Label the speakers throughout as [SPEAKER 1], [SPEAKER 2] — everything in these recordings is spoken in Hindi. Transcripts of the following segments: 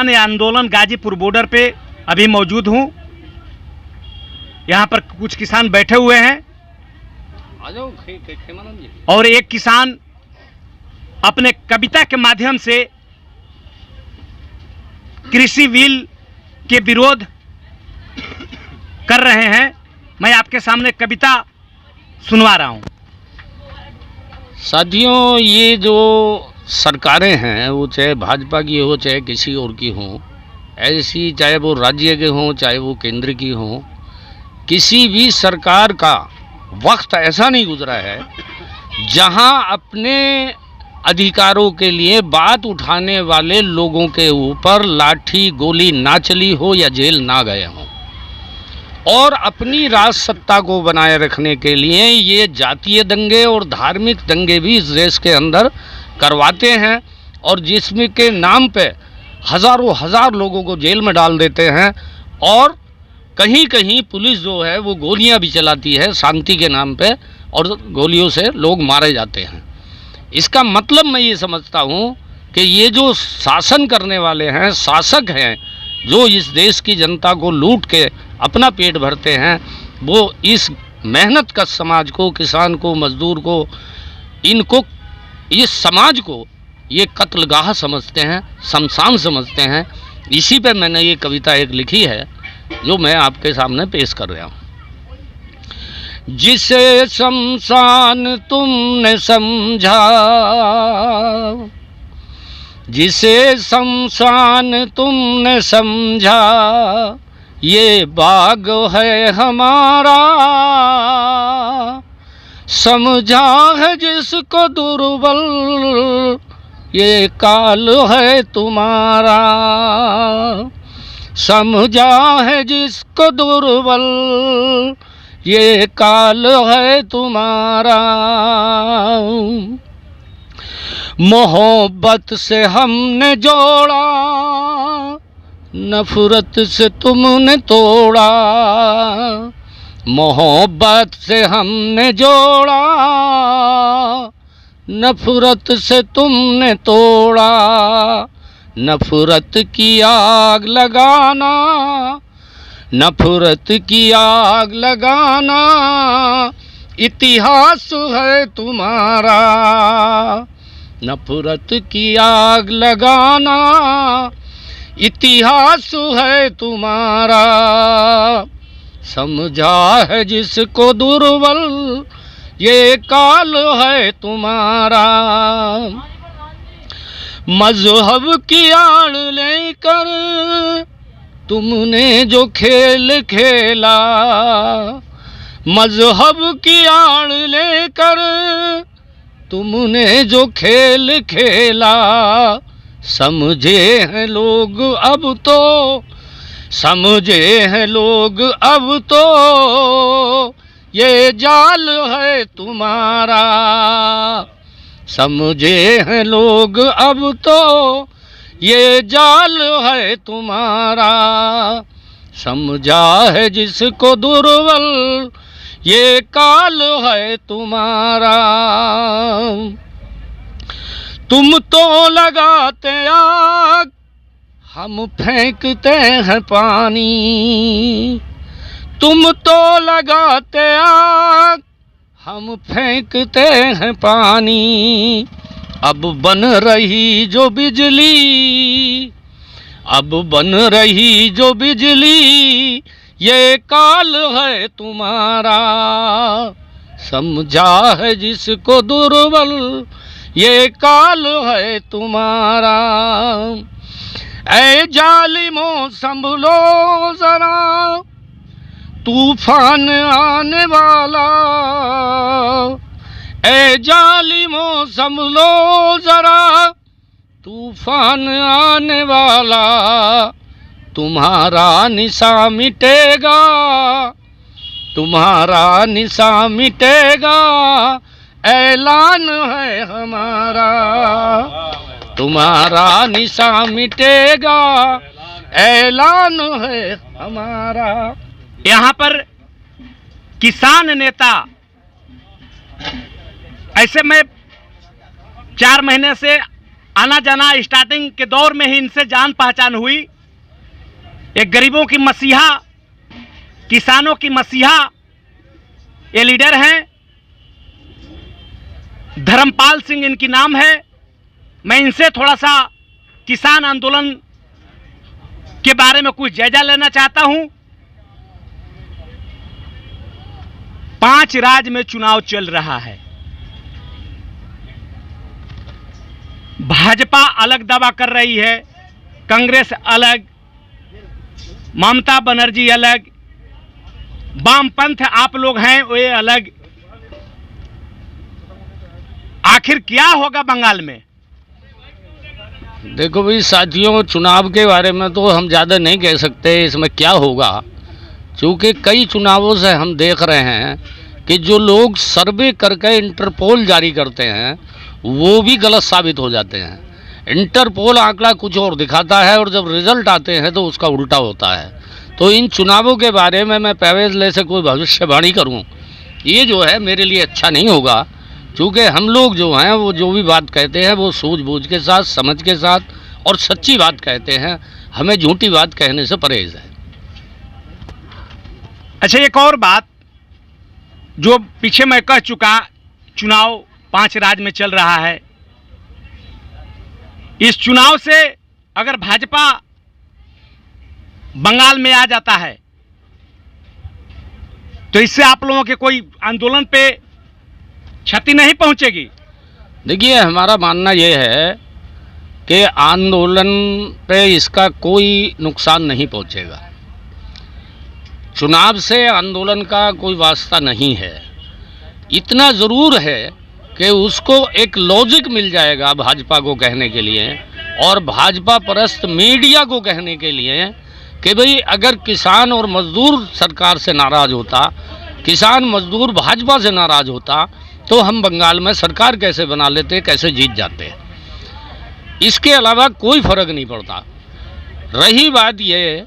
[SPEAKER 1] किसान आंदोलन गाजीपुर बॉर्डर पे अभी मौजूद हूँ। यहाँ पर कुछ किसान बैठे हुए हैं और एक किसान अपने कविता के माध्यम से कृषि बिल के विरोध कर रहे हैं। मैं आपके सामने कविता सुनवा रहा हूँ।
[SPEAKER 2] साथियों, ये जो सरकारें हैं वो चाहे भाजपा की हो चाहे किसी और की हो, ऐसी चाहे वो राज्य के हों चाहे वो केंद्र की हों, किसी भी सरकार का वक्त ऐसा नहीं गुजरा है जहां अपने अधिकारों के लिए बात उठाने वाले लोगों के ऊपर लाठी गोली ना चली हो या जेल ना गए हों। और अपनी राज सत्ता को बनाए रखने के लिए ये जातीय दंगे और धार्मिक दंगे भी इस देश के अंदर करवाते हैं और जिसमें के नाम पे हज़ारों हजार लोगों को जेल में डाल देते हैं और कहीं कहीं पुलिस जो है वो गोलियां भी चलाती है शांति के नाम पे और गोलियों से लोग मारे जाते हैं। इसका मतलब मैं ये समझता हूँ कि ये जो शासन करने वाले हैं, शासक हैं, जो इस देश की जनता को लूट के अपना पेट भरते हैं, वो इस मेहनत का समाज को, किसान को, मजदूर को, इनको, इस समाज को ये कत्लगाह समझते हैं, शमशान समझते हैं। इसी पे मैंने ये कविता एक लिखी है जो मैं आपके सामने पेश कर रहा हूँ। जिसे शमशान तुमने समझा, जिसे शमशान तुमने समझा, ये बाग है हमारा। समझा है जिसको दुर्बल, ये काल है तुम्हारा। समझा है जिसको दुर्बल, ये काल है तुम्हारा। मोहब्बत से हमने जोड़ा, नफरत से तुमने तोड़ा। मोहब्बत से हमने जोड़ा, नफरत से तुमने तोड़ा। नफरत की आग लगाना, नफरत की आग लगाना, इतिहास है तुम्हारा। नफरत की आग लगाना, इतिहास है तुम्हारा। समझा है जिसको दुर्बल, ये काल है तुम्हारा। मजहब की आड़ लेकर तुमने जो खेल खेला, मजहब की आड़ लेकर तुमने जो खेल खेला। समझे हैं लोग अब तो, समझे हैं लोग अब तो, ये जाल है तुम्हारा। समझे हैं लोग अब तो, ये जाल है तुम्हारा। समझा है जिसको दुर्बल, ये काल है तुम्हारा। तुम तो लगाते आग, हम फेंकते हैं पानी। तुम तो लगाते आग, हम फेंकते हैं पानी। अब बन रही जो बिजली, अब बन रही जो बिजली, ये काल है तुम्हारा। समझा है जिसको दुर्बल, ये काल है तुम्हारा। ऐ जालिमों संभलो जरा, तूफान आने वाला। ऐ जालिमों संभलो जरा, तूफान आने वाला। तुम्हारा निशा मिटेगा, तुम्हारा निशा मिटेगा, ऐलान है हमारा। तुम्हारा निशा मिटेगा, ऐलान है हमारा।
[SPEAKER 1] यहाँ पर किसान नेता, ऐसे मैं 4 महीने से आना जाना स्टार्टिंग के दौर में ही इनसे जान पहचान हुई। एक गरीबों की मसीहा, किसानों की मसीहा ये लीडर हैं। धर्मपाल सिंह इनकी नाम है। मैं इनसे थोड़ा सा किसान आंदोलन के बारे में कुछ जायजा लेना चाहता हूं। 5 राज्य में चुनाव चल रहा है। भाजपा अलग दावा कर रही है, कांग्रेस अलग, ममता बनर्जी अलग, वामपंथ आप लोग हैं वे अलग। आखिर क्या होगा बंगाल में?
[SPEAKER 2] देखो भाई साथियों, चुनाव के बारे में तो हम ज़्यादा नहीं कह सकते इसमें क्या होगा, क्योंकि कई चुनावों से हम देख रहे हैं कि जो लोग सर्वे करके इंटरपोल जारी करते हैं वो भी गलत साबित हो जाते हैं। इंटरपोल आंकड़ा कुछ और दिखाता है और जब रिजल्ट आते हैं तो उसका उल्टा होता है। तो इन चुनावों के बारे में मैं पैवेजले से कोई भविष्यवाणी करूं, ये जो है मेरे लिए अच्छा नहीं होगा, क्योंकि हम लोग जो हैं वो जो भी बात कहते हैं वो सूझबूझ के साथ, समझ के साथ और सच्ची बात कहते हैं। हमें झूठी बात कहने से परहेज है।
[SPEAKER 1] अच्छा, एक और बात जो पीछे मैं कह चुका, चुनाव 5 राज्य में चल रहा है। इस चुनाव से अगर भाजपा बंगाल में आ जाता है तो इससे आप लोगों के कोई आंदोलन पे क्षति नहीं पहुंचेगी?
[SPEAKER 2] देखिए, हमारा मानना ये है कि आंदोलन पे इसका कोई नुकसान नहीं पहुंचेगा। चुनाव से आंदोलन का कोई वास्ता नहीं है। इतना ज़रूर है कि उसको एक लॉजिक मिल जाएगा भाजपा को कहने के लिए और भाजपा परस्त मीडिया को कहने के लिए कि भाई अगर किसान और मजदूर सरकार से नाराज़ होता, किसान मजदूर भाजपा से नाराज़ होता, तो हम बंगाल में सरकार कैसे बना लेते, कैसे जीत जाते। इसके अलावा कोई फ़र्क नहीं पड़ता। रही बात यह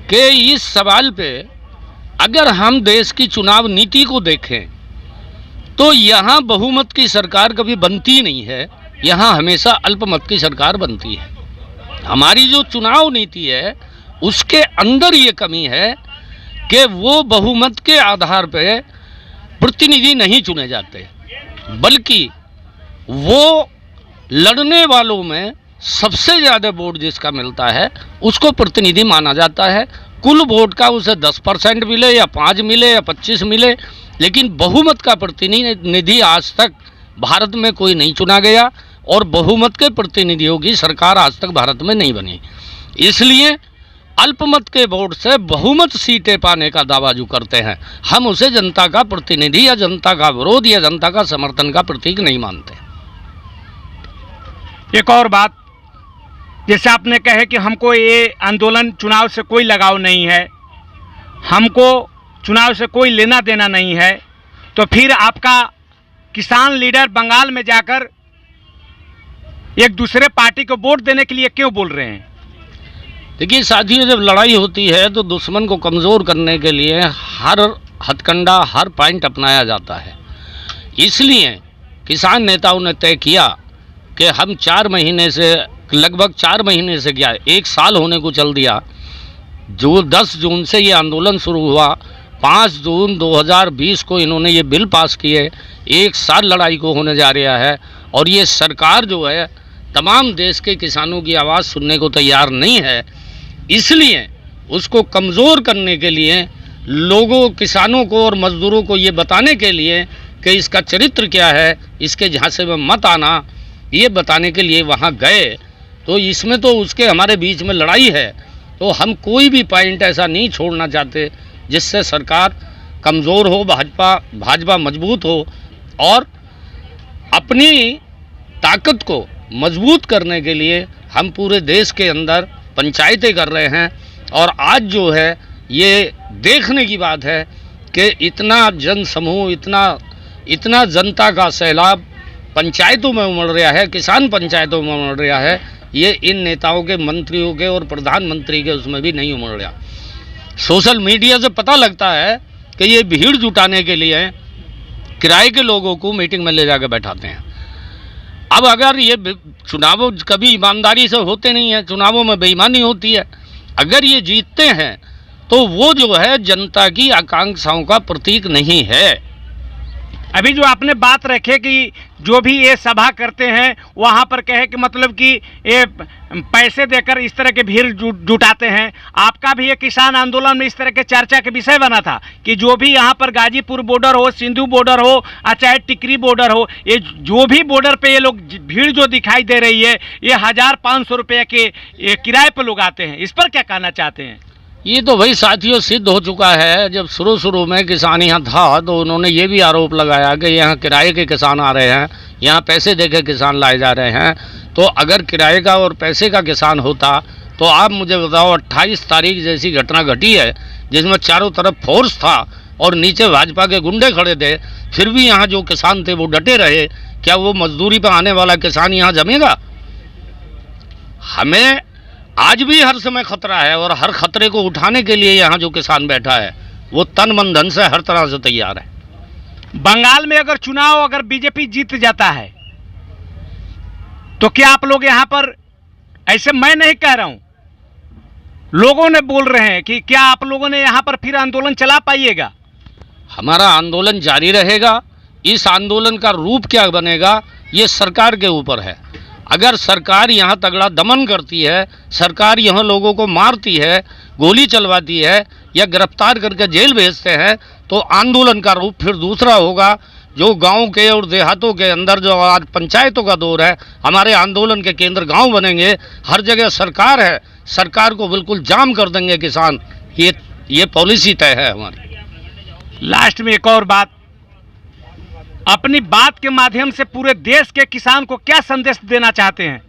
[SPEAKER 2] कि इस सवाल पे अगर हम देश की चुनाव नीति को देखें तो यहाँ बहुमत की सरकार कभी बनती नहीं है, यहाँ हमेशा अल्पमत की सरकार बनती है। हमारी जो चुनाव नीति है उसके अंदर ये कमी है कि वो बहुमत के आधार पे प्रतिनिधि नहीं चुने जाते, बल्कि वो लड़ने वालों में सबसे ज़्यादा वोट जिसका मिलता है उसको प्रतिनिधि माना जाता है। कुल वोट का उसे 10% मिले या 5 मिले या 25 मिले, लेकिन बहुमत का प्रतिनिधि आज तक भारत में कोई नहीं चुना गया और बहुमत के प्रतिनिधियों की सरकार आज तक भारत में नहीं बनी। इसलिए अल्पमत के वोट से बहुमत सीटें पाने का दावा जो करते हैं, हम उसे जनता का प्रतिनिधि या जनता का विरोध या जनता का समर्थन का प्रतीक नहीं मानते।
[SPEAKER 1] एक और बात, जैसे आपने कहे कि हमको ये आंदोलन चुनाव से कोई लगाव नहीं है, हमको चुनाव से कोई लेना देना नहीं है, तो फिर आपका किसान लीडर बंगाल में जाकर एक दूसरे पार्टी को वोट देने के लिए क्यों बोल रहे हैं?
[SPEAKER 2] देखिए साथियों, जब लड़ाई होती है तो दुश्मन को कमज़ोर करने के लिए हर हथकंडा, हर पॉइंट अपनाया जाता है। इसलिए किसान नेताओं ने तय किया कि हम 4 महीने से, लगभग 4 महीने से क्या 1 साल होने को चल दिया, जो 10 जून से ये आंदोलन शुरू हुआ, 5 जून 2020 को इन्होंने ये बिल पास किए। 1 साल लड़ाई को होने जा रहा है और ये सरकार जो है तमाम देश के किसानों की आवाज़ सुनने को तैयार नहीं है। इसलिए उसको कमज़ोर करने के लिए, लोगों, किसानों को और मज़दूरों को ये बताने के लिए कि इसका चरित्र क्या है, इसके झांसे में मत आना, ये बताने के लिए वहाँ गए। तो इसमें तो उसके हमारे बीच में लड़ाई है, तो हम कोई भी पॉइंट ऐसा नहीं छोड़ना चाहते जिससे सरकार कमज़ोर हो, भाजपा मजबूत हो। और अपनी ताकत को मजबूत करने के लिए हम पूरे देश के अंदर पंचायतें कर रहे हैं। और आज जो है ये देखने की बात है कि इतना जनसमूह, इतना जनता का सैलाब पंचायतों में उमड़ रहा है, किसान पंचायतों में उमड़ रहा है। ये इन नेताओं के, मंत्रियों के और प्रधानमंत्री के उसमें भी नहीं उमड़ रहा। सोशल मीडिया से पता लगता है कि ये भीड़ जुटाने के लिए किराए के लोगों को मीटिंग में ले जाकर बैठाते हैं। अब अगर ये चुनाव कभी ईमानदारी से होते नहीं है, चुनावों में बेईमानी होती है, अगर ये जीतते हैं तो वो जो है जनता की आकांक्षाओं का प्रतीक नहीं है।
[SPEAKER 1] अभी जो आपने बात रखे कि जो भी ये सभा करते हैं वहाँ पर कहे कि मतलब कि ये पैसे देकर इस तरह के भीड़ जुटाते हैं, आपका भी ये किसान आंदोलन में इस तरह के चर्चा के विषय बना था कि जो भी यहाँ पर गाजीपुर बॉर्डर हो, सिंधु बॉर्डर हो, चाहे टिकरी बॉर्डर हो, ये जो भी बॉर्डर पे ये लोग भीड़ जो दिखाई दे रही है, ये 1500 रुपये के किराए पर लोग आते हैं, इस पर क्या कहना चाहते हैं?
[SPEAKER 2] ये तो भाई साथियों सिद्ध हो चुका है। जब शुरू में किसान यहाँ था तो उन्होंने ये भी आरोप लगाया कि यहाँ किराए के किसान आ रहे हैं, यहाँ पैसे देके किसान लाए जा रहे हैं। तो अगर किराए का और पैसे का किसान होता तो आप मुझे बताओ, 28 तारीख जैसी घटना घटी है जिसमें चारों तरफ फोर्स था और नीचे भाजपा के गुंडे खड़े थे, फिर भी यहाँ जो किसान थे वो डटे रहे। क्या वो मजदूरी पर आने वाला किसान यहाँ जमेगा? हमें आज भी हर समय खतरा है और हर खतरे को उठाने के लिए यहाँ जो किसान बैठा है वो तन मन धन से हर तरह से तैयार है।
[SPEAKER 1] बंगाल में अगर चुनाव अगर बीजेपी जीत जाता है तो क्या आप लोग यहाँ पर, ऐसे मैं नहीं कह रहा हूं, लोगों ने बोल रहे हैं कि क्या आप लोगों ने यहाँ पर फिर आंदोलन चला पाइएगा?
[SPEAKER 2] हमारा आंदोलन जारी रहेगा। इस आंदोलन का रूप क्या बनेगा ये सरकार के ऊपर है। अगर सरकार यहाँ तगड़ा दमन करती है, सरकार यहाँ लोगों को मारती है, गोली चलवाती है या गिरफ्तार करके जेल भेजते हैं, तो आंदोलन का रूप फिर दूसरा होगा। जो गांव के और देहातों के अंदर जो आज पंचायतों का दौर है, हमारे आंदोलन के केंद्र गांव बनेंगे। हर जगह सरकार है, सरकार को बिल्कुल जाम कर देंगे किसान। ये पॉलिसी तय है हमारी।
[SPEAKER 1] लास्ट में एक और बात, अपनी बात के माध्यम से पूरे देश के किसान को क्या संदेश देना चाहते हैं?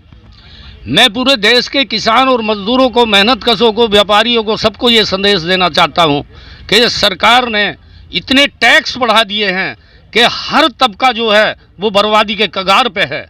[SPEAKER 2] मैं पूरे देश के किसान और मजदूरों को, मेहनत कशों को, व्यापारियों को, सबको ये संदेश देना चाहता हूँ कि सरकार ने इतने टैक्स बढ़ा दिए हैं कि हर तबका जो है वो बर्बादी के कगार पे है।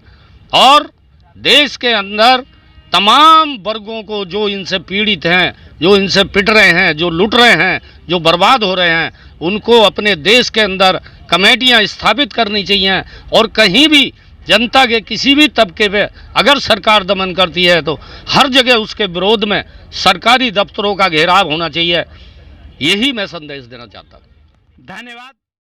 [SPEAKER 2] और देश के अंदर तमाम वर्गों को, जो इनसे पीड़ित हैं, जो इनसे पिट रहे हैं, जो लूट रहे हैं, जो बर्बाद हो रहे हैं, उनको अपने देश के अंदर कमेटियां स्थापित करनी चाहिए। और कहीं भी जनता के किसी भी तबके पे अगर सरकार दमन करती है तो हर जगह उसके विरोध में सरकारी दफ्तरों का घेराव होना चाहिए। यही मैं संदेश देना चाहता हूँ।
[SPEAKER 1] धन्यवाद।